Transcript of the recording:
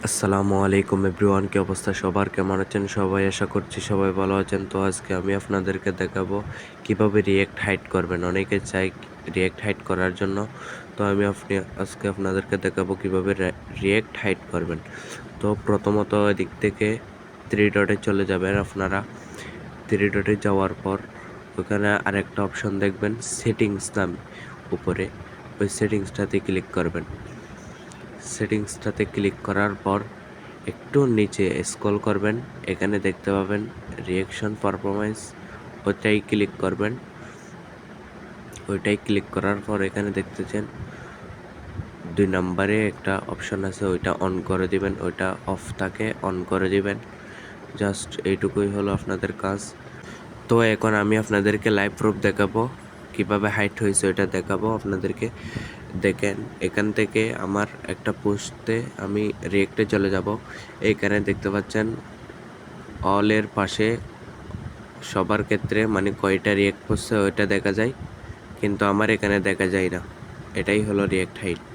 আসসালামু আলাইকুম এভরিওয়ান, কি অবস্থা সবার? কেমন আছেন সবাই? আশা করছি সবাই ভালো আছেন। তো আজকে আমি আপনাদেরকে দেখাবো কিভাবে রিয়েক্ট হাইড করবেন। অনেকে চাই রিয়েক্ট হাইড করার জন্য, তো আমি আজকে আপনাদেরকে দেখাবো কিভাবে রিয়েক্ট হাইড করবেন। তো প্রথমত এদিক থেকে থ্রি ডটে চলে যাবেন আপনারা। থ্রি ডটে যাওয়ার পর ওখানে আরেকটা অপশন দেখবেন সেটিংস নাম উপরে, ওই সেটিংসটাতে ক্লিক করবেন। সেটিংসটাতে ক্লিক করার পর একটু নিচে স্ক্রল করবেন, এখানে দেখতে পাবেন রিঅ্যাকশন পারফরম্যান্স, ওইটাই ক্লিক করবেন। ওইটাই ক্লিক করার পর এখানে দেখতেছেন 2 নম্বরে একটা অপশন আছে, ওইটা অন করে দিবেন। ওইটা অফ থাকে অন করে দিবেন। জাস্ট এইটুকুই হলো আপনাদের কাজ। তো এখন আমি আপনাদেরকে লাইভ প্রুফ দেখাবো কিভাবে হাইড হয়েছে, ওইটা দেখাবো আপনাদেরকে। দেখেন এখান থেকে আমার একটা পোস্টে আমি রিয়েক্টে চলে যাব। এইখানে দেখতে পাচ্ছেন অলের পাশে সবার ক্ষেত্রে মানে কয়টা রিয়েক্ট করছে ওইটা দেখা যায়, কিন্তু আমার এখানে দেখা যায় না। এটাই হলো রিয়েক্ট হাইড।